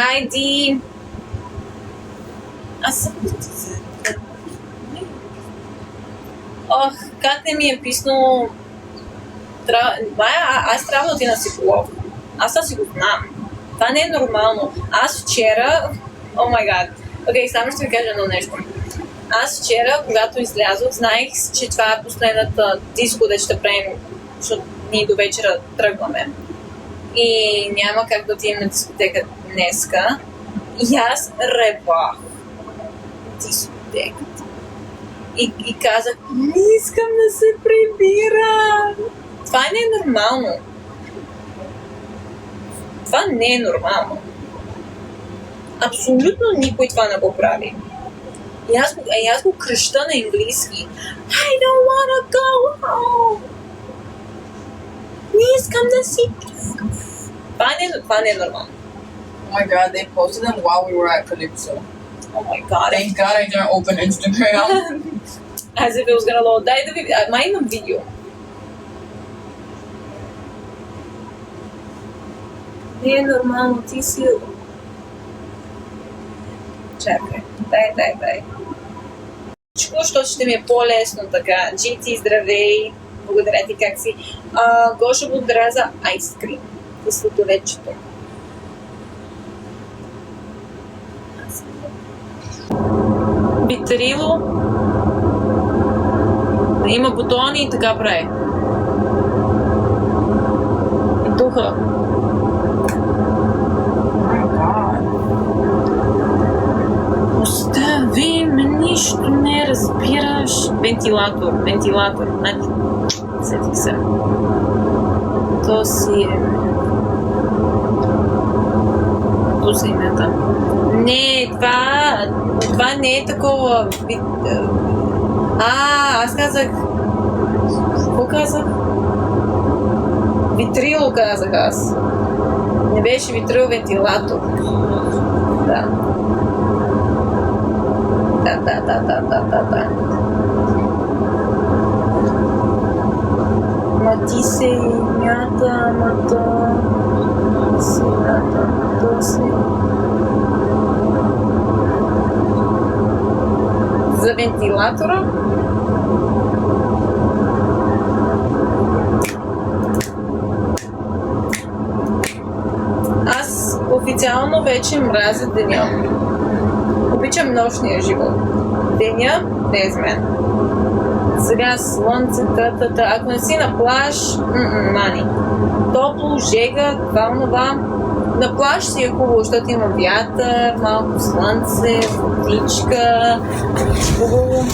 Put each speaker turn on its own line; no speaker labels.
Хайди! Аз съм... Ох, как не ми е писнало... Аз трябва да отида на психолог. Аз си го знам. Това не е нормално. Аз вчера... О май гад. Окей, само ще ви кажа едно нещо. Аз вчера, когато излязох, знаех, че това е последната диско, да ще правим, защото ние до вечера тръгваме. И няма как да отидем на дискотека днеска. И аз ревах дискотеката. И казах, не искам да се прибирам. Това не е нормално. Това не е нормално. Абсолютно никой това не го прави. И аз го кръща на английски. I don't wanna go home. Не искам да си... Това не е нормално.
Oh my god, they posted them while we were at Calypso.
Oh my god.
Thank god I didn't open Instagram.
As if it was gonna load. Дай да ви... Май имам видео. Не е нормално, ти си... Чакай, дай. Защото ще ми е по-лесно така. GT, здравей, благодаря ти, как си. Гоша, благодаря за айскрим, за сладолечето. Битрило. Има бутони и така прави. И духа. Остави ме, нищо не разбираш. Вентилатор. Значи, сетих се. То си е... То са имета. Не, това не е такова... Аз казах... Какво казах? Витрило казах аз. Не беше витрил, вентилатор. Да. Ма ти се мята, то се... За вентилатора? Аз официално вече мразя деня. Обичам нощния живот. Деня не е за мен. Сега слънцето, ако не си на плаж, мани. Топло, жега, това. На плаж си е хубаво, защото има вятър, малко слънце, водичка, хубаво.